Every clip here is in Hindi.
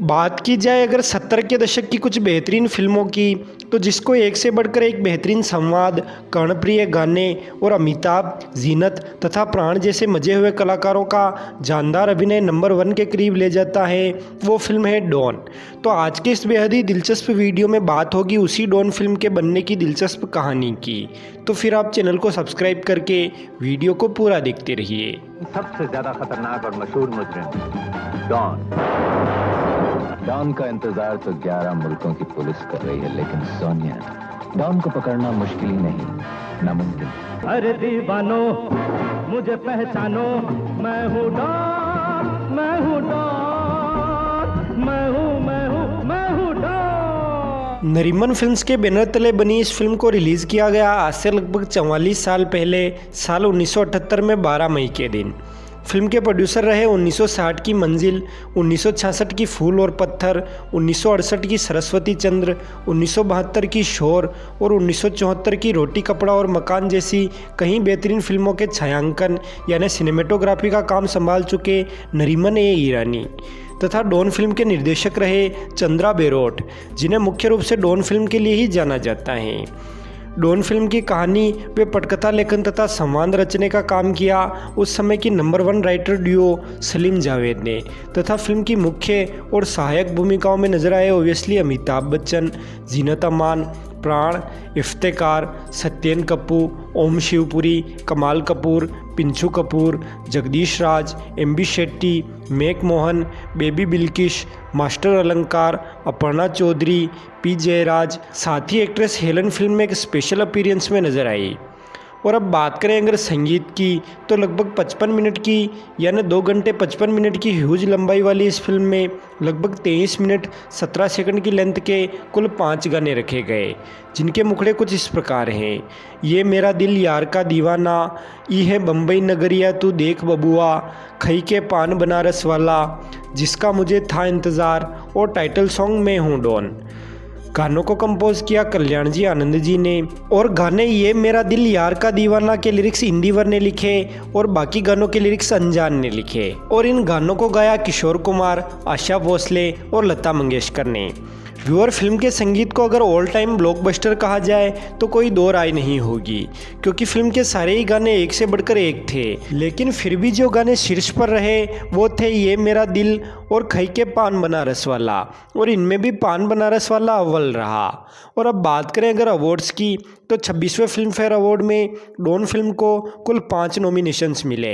बात की जाए अगर 70 के दशक की कुछ बेहतरीन फिल्मों की, तो जिसको एक से बढ़कर एक बेहतरीन संवाद, कर्णप्रिय गाने और अमिताभ, जीनत तथा प्राण जैसे मजे हुए कलाकारों का जानदार अभिनय नंबर 1 के करीब ले जाता है, वो फिल्म है डॉन। तो आज के इस बेहद ही दिलचस्प वीडियो में बात होगी उसी डॉन फिल्म के बनने की दिलचस्प कहानी की। तो फिर आप चैनल को सब्सक्राइब करके वीडियो को पूरा देखते रहिए। सबसे ज्यादा खतरनाक और मशहूर मुजरिम डॉन का इंतजार तो 11 मुल्कों की पुलिस कर रही है, लेकिन सोनिया, डॉन को पकड़ना मुश्किल ही नहीं, नामुमकिन। अरे दीवानो मुझे पहचानो, मैं हूँ डॉन, मैं हूँ डॉन, मैं हूँ डॉन। नरीमन फिल्म्स के बैनर तले बनी इस फिल्म को रिलीज़ किया गया आज से लगभग 44 साल पहले, साल 1978 में 12 मई के दिन। फिल्म के प्रोड्यूसर रहे 1960 की मंजिल, 1966 की फूल और पत्थर, 1968 की सरस्वती चंद्र, 1972 की शोर और 1974 की रोटी कपड़ा और मकान जैसी कई बेहतरीन फिल्मों के छायांकन यानी सिनेमेटोग्राफी का काम संभाल चुके नरीमन ए ईरानी तथा डॉन फिल्म के निर्देशक रहे चंद्रा बेरोट, जिन्हें मुख्य रूप से डॉन फिल्म के लिए ही जाना जाता है। डॉन फिल्म की कहानी व पटकथा लेखन तथा संवाद रचने का काम किया उस समय की number 1 writer duo Salim Javed ने, तथा फिल्म की मुख्य और सहायक भूमिकाओं में नजर आए obviously Amitabh Bachchan, Zeenat Aman, Pran, Iftekhar, Satyen Kappu, Om Shivpuri, Kamal Kapoor, Pinchoo Kapoor, Jagdish Raj, MB Shetty, Mac Mohan, baby Bilkish, master Alankar, Aparna Chaudhary, P Jayraj. साथ ही एक्ट्रेस हेलन फिल्म में एक स्पेशल अपीयरेंस में नजर आई। और अब बात करें अगर संगीत की, तो लगभग 55 मिनट की यानी 2 घंटे 55 मिनट की ह्यूज लंबाई वाली इस फिल्म में लगभग 23 मिनट 17 सेकंड की लेंथ के कुल 5 गाने रखे गए, जिनके मुखड़े कुछ इस प्रकार हैं। ये मेरा दिल यार का दीवाना, ई है बम्बई नगरिया तू देख बबुआ, खई के पान बनारस वाला, जिसका मुझे था इंतज़ार और टाइटल सॉन्ग मैं हूँ डॉन। गानों को कंपोज किया कल्याण जी आनंद जी ने, और गाने ये मेरा दिल यार का दीवाना के लिरिक्स इंदिवर ने लिखे और बाकी गानों के लिरिक्स अनजान ने लिखे, और इन गानों को गाया किशोर कुमार, आशा भोसले और लता मंगेशकर ने। व्यूअर, फिल्म के संगीत को अगर ऑल टाइम ब्लॉकबस्टर कहा जाए तो कोई दो राय नहीं होगी, क्योंकि फिल्म के सारे ही गाने एक से बढ़कर एक थे। लेकिन फिर भी जो गाने शीर्ष पर रहे वो थे ये मेरा दिल और खई के पान बनारस वाला, और इनमें भी पान बनारस वाला अव्वल रहा। और अब बात करें अगर अवार्ड्स की, तो 26वें फिल्म फेयर अवार्ड में डॉन फिल्म को कुल 5 नॉमिनेशंस मिले।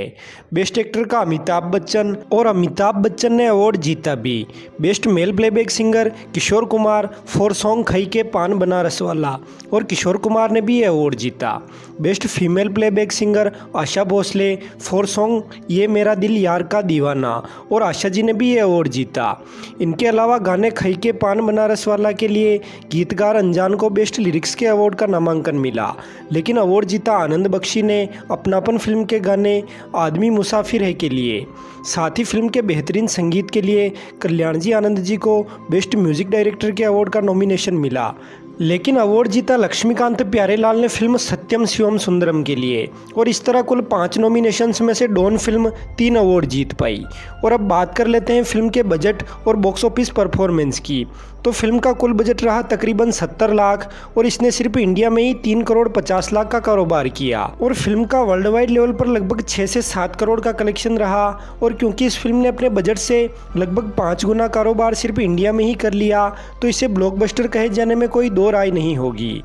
बेस्ट एक्टर का अमिताभ बच्चन, और अमिताभ बच्चन ने अवार्ड जीता भी। Best male playback singer Kishore Kumar for song खई के पान बनारस वाला, और किशोर कुमार ने भी ये अवार्ड जीता। Best female playback singer Asha Bhosle for song ये मेरा दिल यार का दीवाना, और आशा जी ने भी ये अवार्ड जीता। इनके अलावा गाने खई के पान बनारस वाला के लिए गीतकार अनजान को बेस्ट लिरिक्स के अवार्ड का नामांकन मिला, लेकिन अवार्ड जीता आनंद बख्शी ने अपनापन फिल्म के गाने आदमी मुसाफिर है के लिए। साथ ही फिल्म के बेहतरीन संगीत के लिए कल्याण जी आनंद जी को बेस्ट म्यूजिक डायरेक्टर के अवार्ड का नॉमिनेशन मिला, लेकिन अवार्ड जीता लक्ष्मीकांत प्यारेलाल ने फिल्म सत्यम शिवम सुंदरम के लिए। और इस तरह कुल 5 नॉमिनेशंस में से डॉन फिल्म 3 अवार्ड जीत पाई। और अब बात कर लेते हैं फिल्म के बजट और बॉक्स ऑफिस परफॉर्मेंस की। तो फिल्म का कुल बजट रहा तकरीबन 70 लाख, और इसने सिर्फ इंडिया में ही 3 करोड़ 50 लाख का कारोबार किया। और फिल्म का वर्ल्ड वाइड लेवल पर लगभग 6 से 7 करोड़ का कलेक्शन रहा। और क्योंकि इस फिल्म ने अपने बजट से लगभग 5 गुना कारोबार सिर्फ इंडिया में ही कर लिया, तो इसे ब्लॉकबस्टर कहे जाने में कोई दो राय नहीं होगी।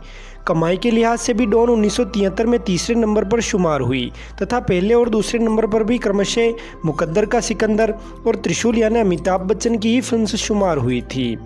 कमाई के लिहाज से भी डॉन 1973 में तीसरे नंबर पर शुमार हुई, तथा पहले और दूसरे नंबर पर भी क्रमशः मुकद्दर का सिकंदर और त्रिशूल यानी अमिताभ बच्चन की ही फिल्म से शुमार हुई थी।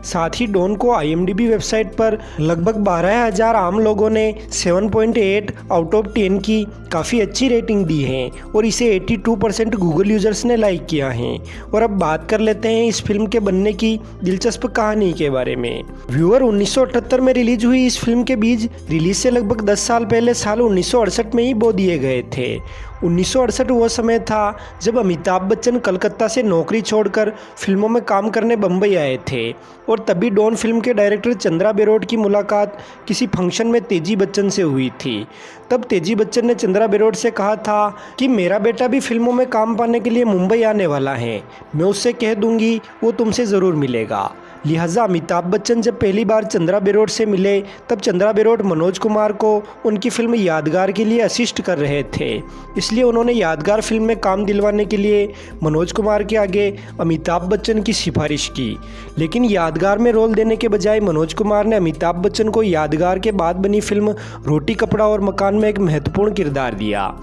साथ ही डॉन को IMDb वेबसाइट पर लगभग 12,000 आम लोगों ने 7.8 आउट ऑफ 10 की काफ़ी अच्छी रेटिंग दी है, और इसे 82% गूगल यूजर्स ने लाइक किया है। और अब बात कर लेते हैं इस फिल्म के बनने की दिलचस्प कहानी के बारे में। व्यूअर, 1978 में रिलीज हुई इस फिल्म के बीज रिलीज से लगभग 10 साल पहले साल 1968 में ही बो दिए गए थे, 1968 वह समय था जब अमिताभ बच्चन कलकत्ता से नौकरी छोड़कर फिल्मों में काम करने बम्बई आए थे और तभी डॉन फिल्म के डायरेक्टर चंद्रा बेरोट की मुलाकात किसी फंक्शन में तेजी बच्चन से हुई थी। तब तेजी बच्चन ने चंद्रा बेरोट से कहा था कि मेरा बेटा भी फिल्मों में काम पाने के लिए मुंबई आने वाला है, मैं उससे कह दूंगी वो तुमसे ज़रूर मिलेगा। लिहाजा अमिताभ बच्चन जब पहली बार चंद्रा बेरोट से मिले तब चंद्रा बेरोट मनोज कुमार को उनकी फिल्म यादगार के लिए असिस्ट कर रहे थे, इसलिए उन्होंने यादगार फिल्म में काम दिलवाने के लिए मनोज कुमार के आगे अमिताभ बच्चन की सिफारिश की। लेकिन यादगार में रोल देने के बजाय मनोज कुमार ने अमिताभ बच्चन को यादगार के बाद बनी फिल्म रोटी कपड़ा और मकान में एक महत्वपूर्ण किरदार दिया।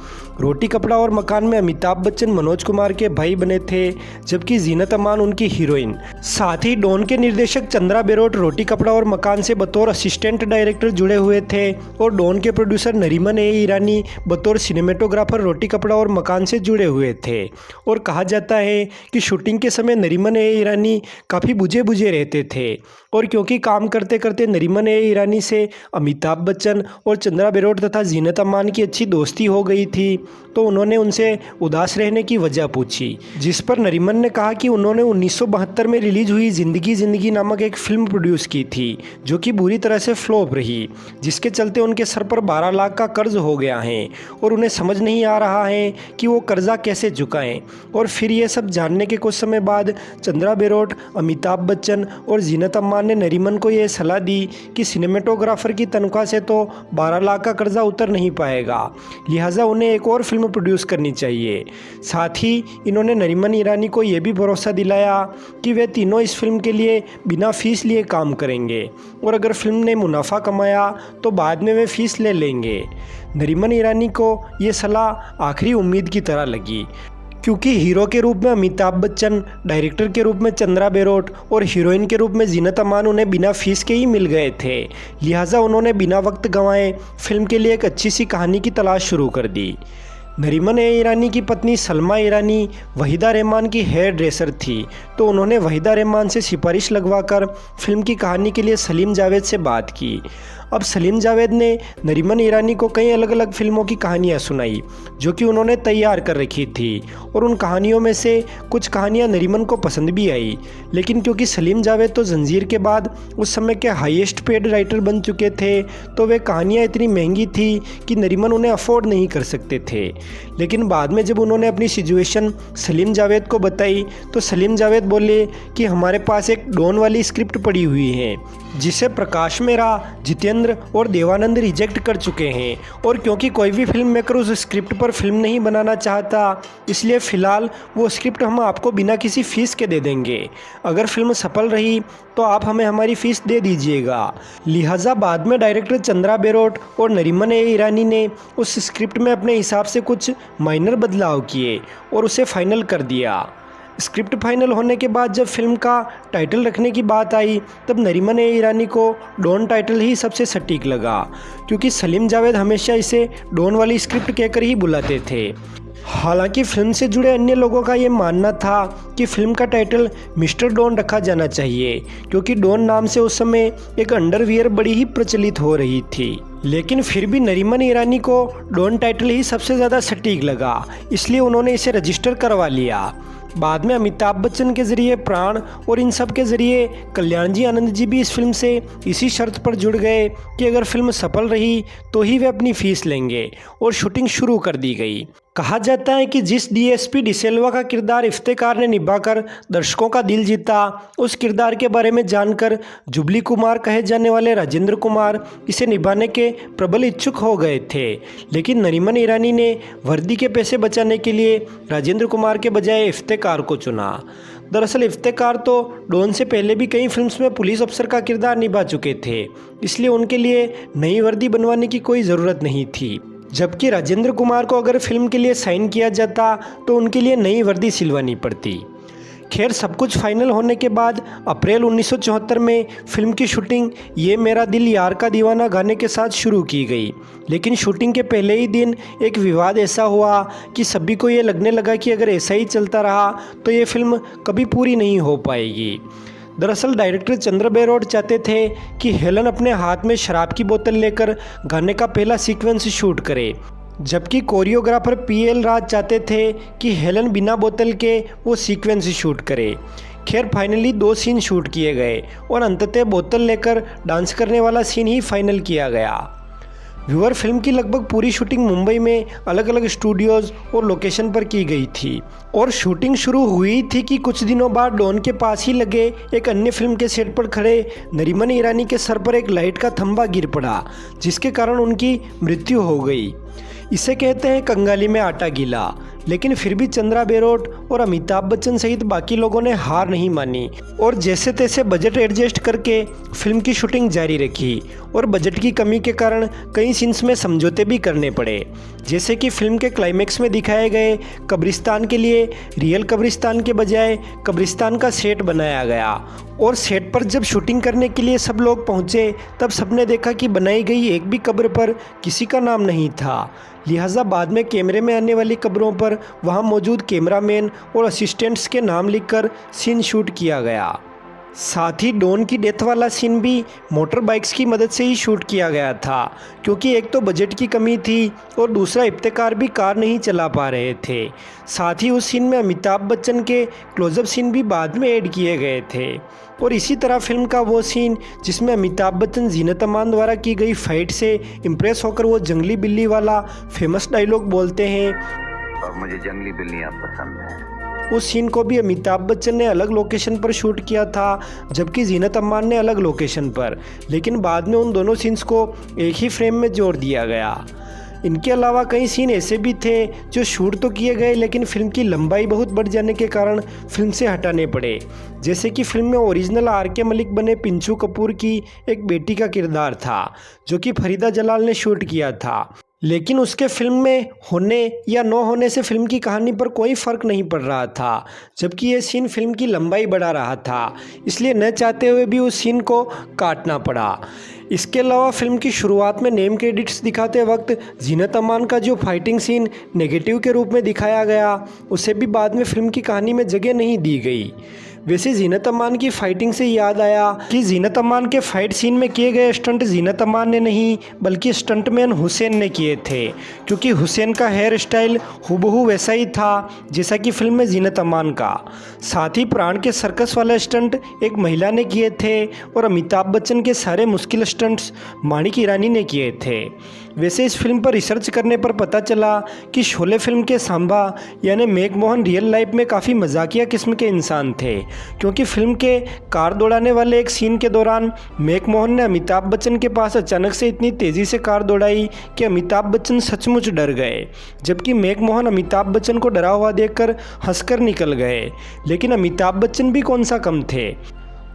रोटी कपड़ा और मकान में अमिताभ बच्चन मनोज कुमार के भाई बने थे, जबकि जीनत अमान उनकी हीरोइन। साथ ही डॉन के निर्देशक चंद्रा बेरोट रोटी कपड़ा और मकान से बतौर असिस्टेंट डायरेक्टर जुड़े हुए थे और डॉन के प्रोड्यूसर नरीमन ए ईरानी बतौर सिनेमेटोग्राफर रोटी कपड़ा और मकान से जुड़े हुए थे। और कहा जाता है कि शूटिंग के समय नरीमन ए ईरानी काफ़ी बुझे बुझे रहते थे और क्योंकि काम करते करते नरीमन ए ईरानी से अमिताभ बच्चन और चंद्रा बेरोट तथा जीनत अमान की अच्छी दोस्ती हो गई थी, तो उन्होंने उनसे उदास रहने की वजह पूछी, जिस पर नरीमन ने कहा कि उन्होंने 1972 में रिलीज हुई ज़िंदगी ज़िंदगी नामक एक फ़िल्म प्रोड्यूस की थी जो कि बुरी तरह से फ्लॉप रही, जिसके चलते उनके सर पर 12 लाख का कर्ज हो गया है और उन्हें समझ नहीं आ रहा है कि वो कर्जा कैसे चुकाएं। और फिर ये सब जानने के कुछ समय बाद चंद्रा बेरोट, अमिताभ बच्चन और जीनत अमान ने नरीमन को यह सलाह दी कि सिनेमेटोग्राफर की तनख्वाह से तो 12 लाख का कर्जा उतर नहीं पाएगा, लिहाजा उन्हें एक और फिल्म प्रोड्यूस करनी चाहिए। साथ ही इन्होंने नरीमन ईरानी को यह भी भरोसा दिलाया कि वे तीनों इस फिल्म के लिए बिना फीस लिए काम करेंगे और अगर फिल्म ने मुनाफा कमाया तो बाद में वे फीस ले लेंगे। नरीमन ईरानी को ये सलाह आखिरी उम्मीद की तरह लगी, क्योंकि हीरो के रूप में अमिताभ बच्चन, डायरेक्टर के रूप में चंद्रा बेरोट और हीरोइन के रूप में जीनत अमान उन्हें बिना फीस के ही मिल गए थे। लिहाजा उन्होंने बिना वक्त गंवाए फिल्म के लिए एक अच्छी सी कहानी की तलाश शुरू कर दी। नरीमन ए ईरानी की पत्नी सलमा ईरानी वहीदा रहमान की हेयर ड्रेसर थी, तो उन्होंने वहीदा रहमान से सिफारिश लगवाकर फिल्म की कहानी के लिए सलीम जावेद से बात की। अब सलीम जावेद ने नरीमन ईरानी को कई अलग अलग फिल्मों की कहानियाँ सुनाई जो कि उन्होंने तैयार कर रखी थी और उन कहानियों में से कुछ कहानियाँ नरीमन को पसंद भी आई, लेकिन क्योंकि सलीम जावेद तो जंजीर के बाद उस समय के हाईएस्ट पेड राइटर बन चुके थे, तो वे कहानियाँ इतनी महंगी थी कि नरीमन उन्हें अफोर्ड नहीं कर सकते थे। लेकिन बाद में जब उन्होंने अपनी सिचुएशन सलीम जावेद को बताई तो सलीम जावेद बोले कि हमारे पास एक डॉन वाली स्क्रिप्ट पड़ी हुई है जिसे प्रकाश मेहरा, जितेंद्र और देवानंद रिजेक्ट कर चुके हैं, और क्योंकि कोई भी फिल्म मेकर उस स्क्रिप्ट पर फिल्म नहीं बनाना चाहता, इसलिए फ़िलहाल वो स्क्रिप्ट हम आपको बिना किसी फ़ीस के दे देंगे। अगर फिल्म सफल रही तो आप हमें हमारी फ़ीस दे दीजिएगा। लिहाजा बाद में डायरेक्टर चंद्रा बेरोट और नरीमन ए ईरानी ने उस स्क्रिप्ट में अपने हिसाब से कुछ माइनर बदलाव किए और उसे फाइनल कर दिया। स्क्रिप्ट फाइनल होने के बाद जब फिल्म का टाइटल रखने की बात आई तब नरीमन ए ईरानी को डॉन टाइटल ही सबसे सटीक लगा, क्योंकि सलीम जावेद हमेशा इसे डॉन वाली स्क्रिप्ट कहकर ही बुलाते थे। हालांकि फिल्म से जुड़े अन्य लोगों का ये मानना था कि फिल्म का टाइटल मिस्टर डॉन रखा जाना चाहिए, क्योंकि डॉन नाम से उस समय एक अंडरवियर बड़ी ही प्रचलित हो रही थी। लेकिन फिर भी नरीमन ईरानी को डॉन टाइटल ही सबसे ज़्यादा सटीक लगा, इसलिए उन्होंने इसे रजिस्टर करवा लिया। बाद में अमिताभ बच्चन के ज़रिए प्राण और इन सब के ज़रिए कल्याण जी आनंद जी भी इस फिल्म से इसी शर्त पर जुड़ गए कि अगर फिल्म सफल रही तो ही वे अपनी फ़ीस लेंगे, और शूटिंग शुरू कर दी गई। कहा जाता है कि जिस डीएसपी डिसेल्वा का किरदार इफ्तेकार ने निभाकर दर्शकों का दिल जीता, उस किरदार के बारे में जानकर जुबली कुमार कहे जाने वाले राजेंद्र कुमार इसे निभाने के प्रबल इच्छुक हो गए थे, लेकिन नरीमन ईरानी ने वर्दी के पैसे बचाने के लिए राजेंद्र कुमार के बजाय इफ्तेकार को चुना। दरअसल इफ्तेकार तो डॉन से पहले भी कई फिल्म्स में पुलिस अफसर का किरदार निभा चुके थे, इसलिए उनके लिए नई वर्दी बनवाने की कोई ज़रूरत नहीं थी। जबकि राजेंद्र कुमार को अगर फिल्म के लिए साइन किया जाता तो उनके लिए नई वर्दी सिलवानी पड़ती। खैर, सब कुछ फाइनल होने के बाद अप्रैल 1974 में फिल्म की शूटिंग ये मेरा दिल यार का दीवाना गाने के साथ शुरू की गई, लेकिन शूटिंग के पहले ही दिन एक विवाद ऐसा हुआ कि सभी को ये लगने लगा कि अगर ऐसा ही चलता रहा तो ये फिल्म कभी पूरी नहीं हो पाएगी। दरअसल डायरेक्टर चंद्रा बेरोट चाहते थे कि हेलन अपने हाथ में शराब की बोतल लेकर गाने का पहला सीक्वेंस शूट करे, जबकि कोरियोग्राफर पीएल राज चाहते थे कि हेलन बिना बोतल के वो सीक्वेंस शूट करे। खैर फाइनली 2 सीन शूट किए गए और अंततः बोतल लेकर डांस करने वाला सीन ही फाइनल किया गया। व्यूअर, फिल्म की लगभग पूरी शूटिंग मुंबई में अलग अलग स्टूडियोज़ और लोकेशन पर की गई थी और शूटिंग शुरू हुई थी कि कुछ दिनों बाद डॉन के पास ही लगे एक अन्य फिल्म के सेट पर खड़े नरीमन ईरानी के सर पर एक लाइट का थंबा गिर पड़ा, जिसके कारण उनकी मृत्यु हो गई। इसे कहते हैं कंगाली में आटा गीला। लेकिन फिर भी चंद्रा बेरोट और अमिताभ बच्चन सहित बाकी लोगों ने हार नहीं मानी और जैसे तैसे बजट एडजस्ट करके फिल्म की शूटिंग जारी रखी और बजट की कमी के कारण कई सीन्स में समझौते भी करने पड़े। जैसे कि फिल्म के क्लाइमेक्स में दिखाए गए कब्रिस्तान के लिए रियल कब्रिस्तान के बजाय कब्रिस्तान का सेट बनाया गया और सेट पर जब शूटिंग करने के लिए सब लोग पहुंचे तब सबने देखा कि बनाई गई एक भी कब्र पर किसी का नाम नहीं था। लिहाजा बाद में कैमरे में आने वाली कब्रों पर वहां मौजूद कैमरामैन और असिस्टेंट्स के नाम लिखकर सीन शूट किया गया। साथ ही डॉन की डेथ वाला सीन भी मोटर बाइक्स की मदद से ही शूट किया गया था, क्योंकि एक तो बजट की कमी थी और दूसरा इफ्तेकार भी कार नहीं चला पा रहे थे। साथ ही उस सीन में अमिताभ बच्चन के क्लोजअप सीन भी बाद में ऐड किए गए थे। और इसी तरह फिल्म का वो सीन जिसमें अमिताभ बच्चन जीनत अमान द्वारा की गई फाइट से इम्प्रेस होकर वो जंगली बिल्ली वाला फेमस डायलॉग बोलते हैं, और मुझे जंगली बिल्लियां पसंद हैं। उस सीन को भी अमिताभ बच्चन ने अलग लोकेशन पर शूट किया था, जबकि जीनत अमान ने अलग लोकेशन पर, लेकिन बाद में उन दोनों सीन्स को एक ही फ्रेम में जोड़ दिया गया। इनके अलावा कई सीन ऐसे भी थे जो शूट तो किए गए लेकिन फिल्म की लंबाई बहुत बढ़ जाने के कारण फिल्म से हटाने पड़े। जैसे कि फिल्म में ओरिजिनल आर.के. मलिक बने पिंचू कपूर की एक बेटी का किरदार था जो कि फरीदा जलाल ने शूट किया था, लेकिन उसके फिल्म में होने या न होने से फिल्म की कहानी पर कोई फ़र्क नहीं पड़ रहा था, जबकि ये सीन फिल्म की लंबाई बढ़ा रहा था, इसलिए न चाहते हुए भी उस सीन को काटना पड़ा। इसके अलावा फिल्म की शुरुआत में नेम क्रेडिट्स दिखाते वक्त जीनत अमान का जो फाइटिंग सीन नेगेटिव के रूप में दिखाया गया, उसे भी बाद में फिल्म की कहानी में जगह नहीं दी गई। वैसे जीनत अमान की फाइटिंग से याद आया कि जीनत अमान के फाइट सीन में किए गए स्टंट जीनत अमान ने नहीं बल्कि स्टंटमैन हुसैन ने किए थे, क्योंकि हुसैन का हेयर स्टाइल हूबहू वैसा ही था जैसा कि फिल्म में जीनत अमान का। साथ ही प्राण के सर्कस वाला स्टंट एक महिला ने किए थे और अमिताभ बच्चन के सारे मुश्किल स्टंट्स माणिक ईरानी ने किए थे। वैसे इस फिल्म पर रिसर्च करने पर पता चला कि शोले फिल्म के सांबा यानी मेघमोहन रियल लाइफ में काफ़ी मजाकिया किस्म के इंसान थे, क्योंकि फिल्म के कार दौड़ाने वाले एक सीन के दौरान मेघमोहन ने अमिताभ बच्चन के पास अचानक से इतनी तेज़ी से कार दौड़ाई कि अमिताभ बच्चन सचमुच डर गए, जबकि मेघमोहन अमिताभ बच्चन को डरा हुआ देखकर हंसकर निकल गए। लेकिन अमिताभ बच्चन भी कौन सा कम थे।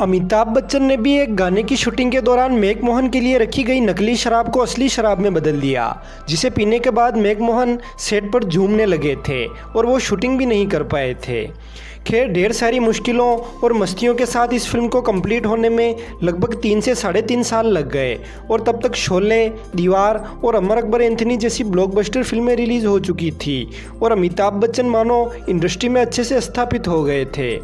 अमिताभ बच्चन ने भी एक गाने की शूटिंग के दौरान मेघमोहन के लिए रखी गई नकली शराब को असली शराब में बदल दिया, जिसे पीने के बाद मेघमोहन सेट पर झूमने लगे थे और वो शूटिंग भी नहीं कर पाए थे। खैर ढेर सारी मुश्किलों और मस्तियों के साथ इस फिल्म को कंप्लीट होने में लगभग 3 से 3.5 साल लग गए और तब तक शोले, दीवार और अमर अकबर एंथनी जैसी ब्लॉकबस्टर फिल्में रिलीज़ हो चुकी थी और अमिताभ बच्चन मानो इंडस्ट्री में अच्छे से स्थापित हो गए थे।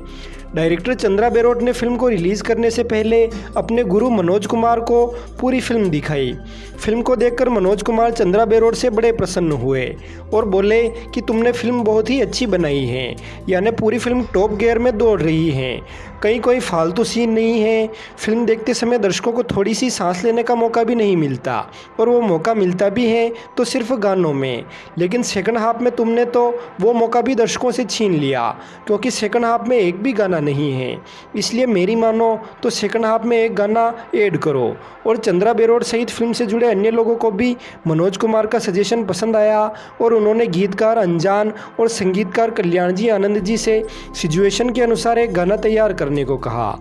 डायरेक्टर चंद्रा बेरोट ने फिल्म को रिलीज़ करने से पहले अपने गुरु मनोज कुमार को पूरी फिल्म दिखाई। फिल्म को देखकर मनोज कुमार चंद्रा बेरोट से बड़े प्रसन्न हुए और बोले कि तुमने फिल्म बहुत ही अच्छी बनाई है, यानी पूरी फिल्म टॉप गियर में दौड़ रही है, कहीं कोई फालतू सीन नहीं है। फिल्म देखते समय दर्शकों को थोड़ी सी सांस लेने का मौका भी नहीं मिलता और वो मौका मिलता भी है तो सिर्फ गानों में, लेकिन सेकंड हाफ में तुमने तो वो मौका भी दर्शकों से छीन लिया, क्योंकि सेकंड हाफ में एक भी गाना नहीं है। इसलिए मेरी मानो तो सेकंड हाफ में एक गाना ऐड करो। और चंद्रा बेरोट सहित फिल्म से जुड़े अन्य लोगों को भी मनोज कुमार का सजेशन पसंद आया और उन्होंने गीतकार अनजान और संगीतकार कल्याण जी आनंद जी से सिचुएशन के अनुसार एक गाना तैयार करने को कहा।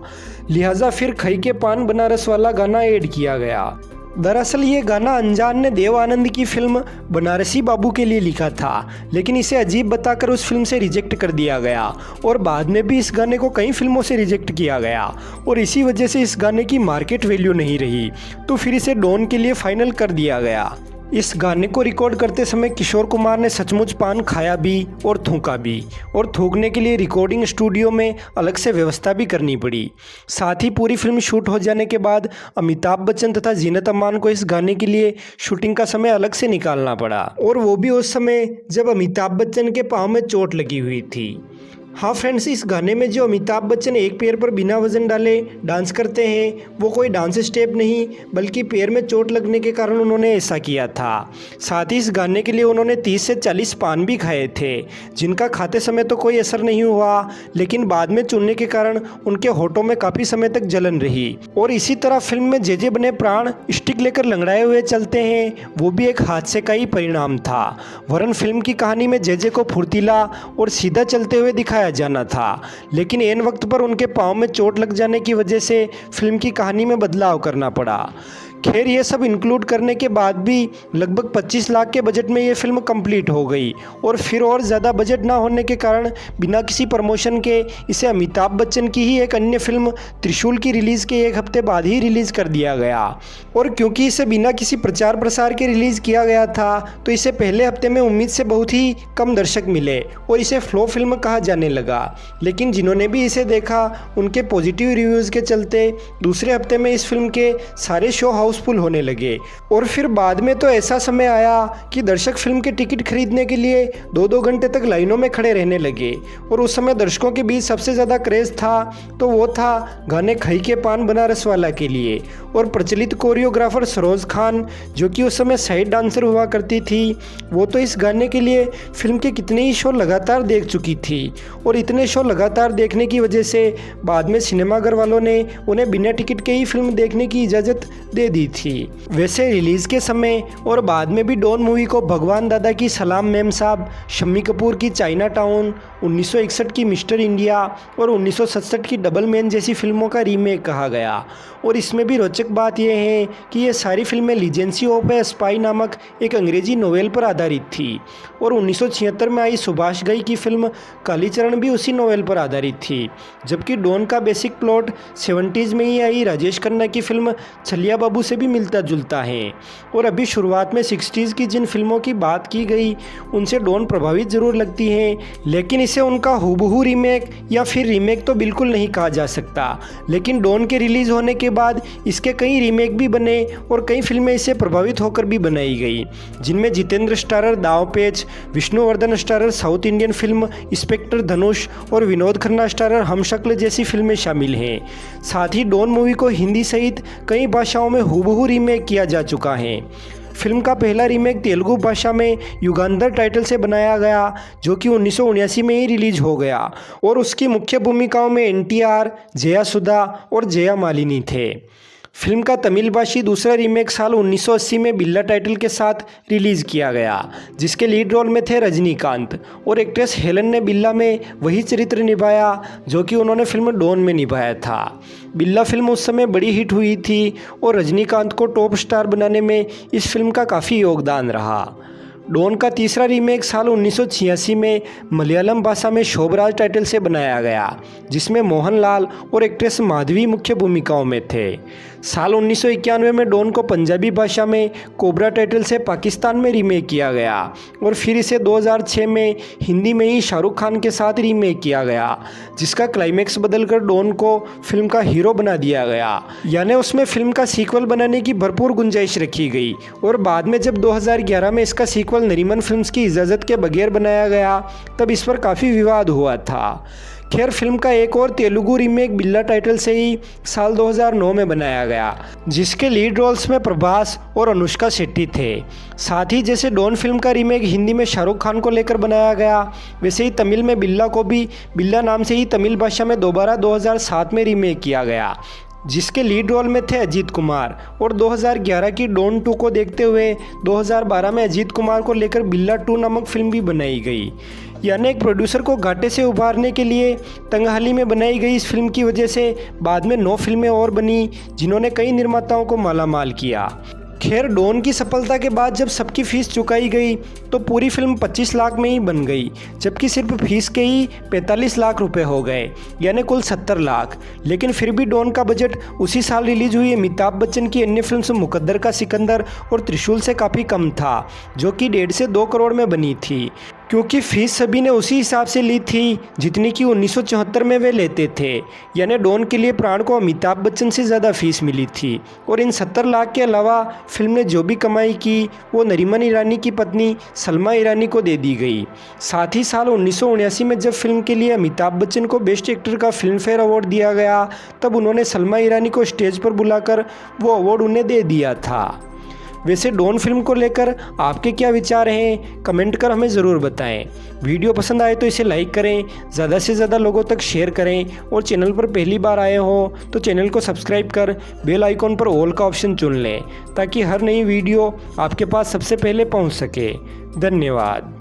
लिहाजा फिर खई के पान बनारस वाला गाना ऐड किया गया। दरअसल ये गाना अनजान ने देव आनंद की फिल्म बनारसी बाबू के लिए लिखा था, लेकिन इसे अजीब बताकर उस फिल्म से रिजेक्ट कर दिया गया और बाद में भी इस गाने को कई फिल्मों से रिजेक्ट किया गया और इसी वजह से इस गाने की मार्केट वैल्यू नहीं रही, तो फिर इसे डॉन के लिए फाइनल कर दिया गया। इस गाने को रिकॉर्ड करते समय किशोर कुमार ने सचमुच पान खाया भी और थूका भी, और थूकने के लिए रिकॉर्डिंग स्टूडियो में अलग से व्यवस्था भी करनी पड़ी। साथ ही पूरी फिल्म शूट हो जाने के बाद अमिताभ बच्चन तथा जीनत अमान को इस गाने के लिए शूटिंग का समय अलग से निकालना पड़ा, और वो भी उस समय जब अमिताभ बच्चन के पाँव में चोट लगी हुई थी। हाँ फ्रेंड्स, इस गाने में जो अमिताभ बच्चन एक पैर पर बिना वजन डाले डांस करते हैं वो कोई डांस स्टेप नहीं बल्कि पैर में चोट लगने के कारण उन्होंने ऐसा किया था। साथ ही इस गाने के लिए उन्होंने 30 से 40 पान भी खाए थे, जिनका खाते समय तो कोई असर नहीं हुआ, लेकिन बाद में चुनने के कारण उनके होठों में काफ़ी समय तक जलन रही। और इसी तरह फिल्म में जे बने प्राण स्टिक लेकर लंगड़ाए हुए चलते हैं, वो भी एक हादसे का ही परिणाम था। वरन फिल्म की कहानी में जे को फुर्तीला और सीधा चलते हुए दिखाया जाना था, लेकिन ऐन वक्त पर उनके पांव में चोट लग जाने की वजह से फिल्म की कहानी में बदलाव करना पड़ा। खैर, ये सब इंक्लूड करने के बाद भी लगभग 25 लाख के बजट में ये फिल्म कंप्लीट हो गई, और फिर और ज़्यादा बजट ना होने के कारण बिना किसी प्रमोशन के इसे अमिताभ बच्चन की ही एक अन्य फिल्म त्रिशूल की रिलीज़ के एक हफ्ते बाद ही रिलीज़ कर दिया गया। और क्योंकि इसे बिना किसी प्रचार प्रसार के रिलीज़ किया गया था, तो इसे पहले हफ्ते में उम्मीद से बहुत ही कम दर्शक मिले और इसे फ्लॉप फिल्म कहा जाने लगा। लेकिन जिन्होंने भी इसे देखा, उनके पॉजिटिव रिव्यूज़ के चलते दूसरे हफ्ते में इस फिल्म के सारे शो हाउसफुल होने लगे। और फिर बाद में तो ऐसा समय आया कि दर्शक फिल्म के टिकट खरीदने के लिए 2-2 घंटे तक लाइनों में खड़े रहने लगे। और उस समय दर्शकों के बीच सबसे ज़्यादा क्रेज़ था तो वो था गाने खई के पान बनारस वाला के लिए। और प्रचलित कोरियोग्राफर सरोज खान, जो कि उस समय साइड डांसर हुआ करती थी, वो तो इस गाने के लिए फिल्म के कितने ही शो लगातार देख चुकी थी। और इतने शो लगातार देखने की वजह से बाद में सिनेमाघर वालों ने उन्हें बिना टिकट के ही फिल्म देखने की इजाज़त दे दी थी। वैसे रिलीज़ के समय और बाद में भी डॉन मूवी को भगवान दादा की सलाम मेम साहब, शम्मी कपूर की चाइना टाउन, 1961 की मिस्टर इंडिया और 1967 की डबल मैन जैसी फिल्मों का रीमेक कहा गया। और इसमें भी रोचक बात यह है कि ये सारी फिल्में लीजेंसी ऑफ ए स्पाई नामक एक अंग्रेजी नोवेल पर आधारित थी। और 1976 में आई सुभाष घई की फिल्म कालीचरण भी उसी नोवेल पर आधारित थी। जबकि डॉन का बेसिक प्लॉट 70s में ही आई राजेश खन्ना की फिल्म छलिया बाबू से भी मिलता जुलता है। और अभी शुरुआत में 60s की जिन फिल्मों की बात की गई, उनसे डॉन प्रभावित जरूर लगती है, लेकिन इसे उनका हूबहू रीमेक या फिर रीमेक तो बिल्कुल नहीं कहा जा सकता। लेकिन डॉन के रिलीज़ होने के बाद इसके कई रीमेक भी बने और कई फिल्में इससे प्रभावित होकर भी बनाई गई, जिनमें Jitendra starrer Daav Pench, Vishnuvardhan starrer south Indian film inspector Dhanush और विनोद खन्ना स्टारर हम शक्ल जैसी फिल्में शामिल हैं। साथ ही डॉन मूवी को हिंदी सहित कई भाषाओं में हूबहू रीमेक किया जा चुका है। फिल्म का पहला रीमेक तेलुगु भाषा में युगांधर टाइटल से बनाया गया, जो कि 1979 में ही रिलीज हो गया। और उसकी मुख्य भूमिकाओं में NTR, जया सुधा और जया मालिनी थे। फिल्म का तमिल भाषी दूसरा रीमेक साल 1980 में बिल्ला टाइटल के साथ रिलीज़ किया गया, जिसके लीड रोल में थे रजनीकांत, और एक्ट्रेस हेलन ने बिल्ला में वही चरित्र निभाया जो कि उन्होंने फिल्म डॉन में निभाया था। बिल्ला फिल्म उस समय बड़ी हिट हुई थी और रजनीकांत को टॉप स्टार बनाने में इस फिल्म का काफ़ी योगदान रहा। डॉन का तीसरा रीमेक साल 1986 में मलयालम भाषा में शोभराज टाइटल से बनाया गया, जिसमें मोहनलाल और एक्ट्रेस माधवी मुख्य भूमिकाओं में थे। साल 1991 में डॉन को पंजाबी भाषा में कोबरा टाइटल से पाकिस्तान में रीमेक किया गया, और फिर इसे 2006 में हिंदी में ही शाहरुख खान के साथ रीमेक किया गया, जिसका क्लाइमैक्स बदलकर डॉन को फिल्म का हीरो बना दिया गया। यानी उसमें फिल्म का सीक्वल बनाने की भरपूर गुंजाइश रखी गई। और बाद में जब 2011 में इसका सीक्वल नरीमन फिल्म्स की इजाज़त के बगैर बनाया गया, तब इस पर काफ़ी विवाद हुआ था। खैर, फिल्म का एक और तेलुगु रीमेक बिल्ला टाइटल से ही साल 2009 में बनाया गया, जिसके लीड रोल्स में प्रभास और अनुष्का शेट्टी थे। साथ ही जैसे डॉन फिल्म का रीमेक हिंदी में शाहरुख खान को लेकर बनाया गया, वैसे ही तमिल में बिल्ला को भी बिल्ला नाम से ही तमिल भाषा में दोबारा 2007 में रीमेक किया गया, जिसके लीड रोल में थे अजीत कुमार। और 2011 की डॉन 2 को देखते हुए 2012 में अजीत कुमार को लेकर बिल्ला 2 नामक फिल्म भी बनाई गई। यानी एक प्रोड्यूसर को घाटे से उभारने के लिए तंगहाली में बनाई गई इस फिल्म की वजह से बाद में 9 फिल्में और बनी, जिन्होंने कई निर्माताओं को मालामाल किया। खैर डॉन की सफलता के बाद जब सबकी फीस चुकाई गई तो पूरी फिल्म 25 लाख में ही बन गई, जबकि सिर्फ फीस के ही 45 लाख रुपए हो गए, यानी कुल 70 लाख। लेकिन फिर भी डॉन का बजट उसी साल रिलीज हुई अमिताभ बच्चन की अन्य फिल्म मुकद्दर का सिकंदर और त्रिशूल से काफ़ी कम था, जो कि 1.5 से 2 करोड़ में बनी थी, क्योंकि फीस सभी ने उसी हिसाब से ली थी जितनी कि 1974 में वे लेते थे। यानी डॉन के लिए प्राण को अमिताभ बच्चन से ज़्यादा फीस मिली थी। और इन 70 लाख के अलावा फिल्म ने जो भी कमाई की वो नरीमन ईरानी की पत्नी सलमा ईरानी को दे दी गई। साथ ही साल 1979 में जब फिल्म के लिए अमिताभ बच्चन को बेस्ट एक्टर का फिल्म फेयर अवार्ड दिया गया, तब उन्होंने सलमा ईरानी को स्टेज पर बुलाकर वो अवार्ड उन्हें दे दिया था। वैसे डॉन फिल्म को लेकर आपके क्या विचार हैं, कमेंट कर हमें ज़रूर बताएं। वीडियो पसंद आए तो इसे लाइक करें, ज़्यादा से ज़्यादा लोगों तक शेयर करें और चैनल पर पहली बार आए हो तो चैनल को सब्सक्राइब कर बेल आइकॉन पर ऑल का ऑप्शन चुन लें, ताकि हर नई वीडियो आपके पास सबसे पहले पहुंच सके। धन्यवाद।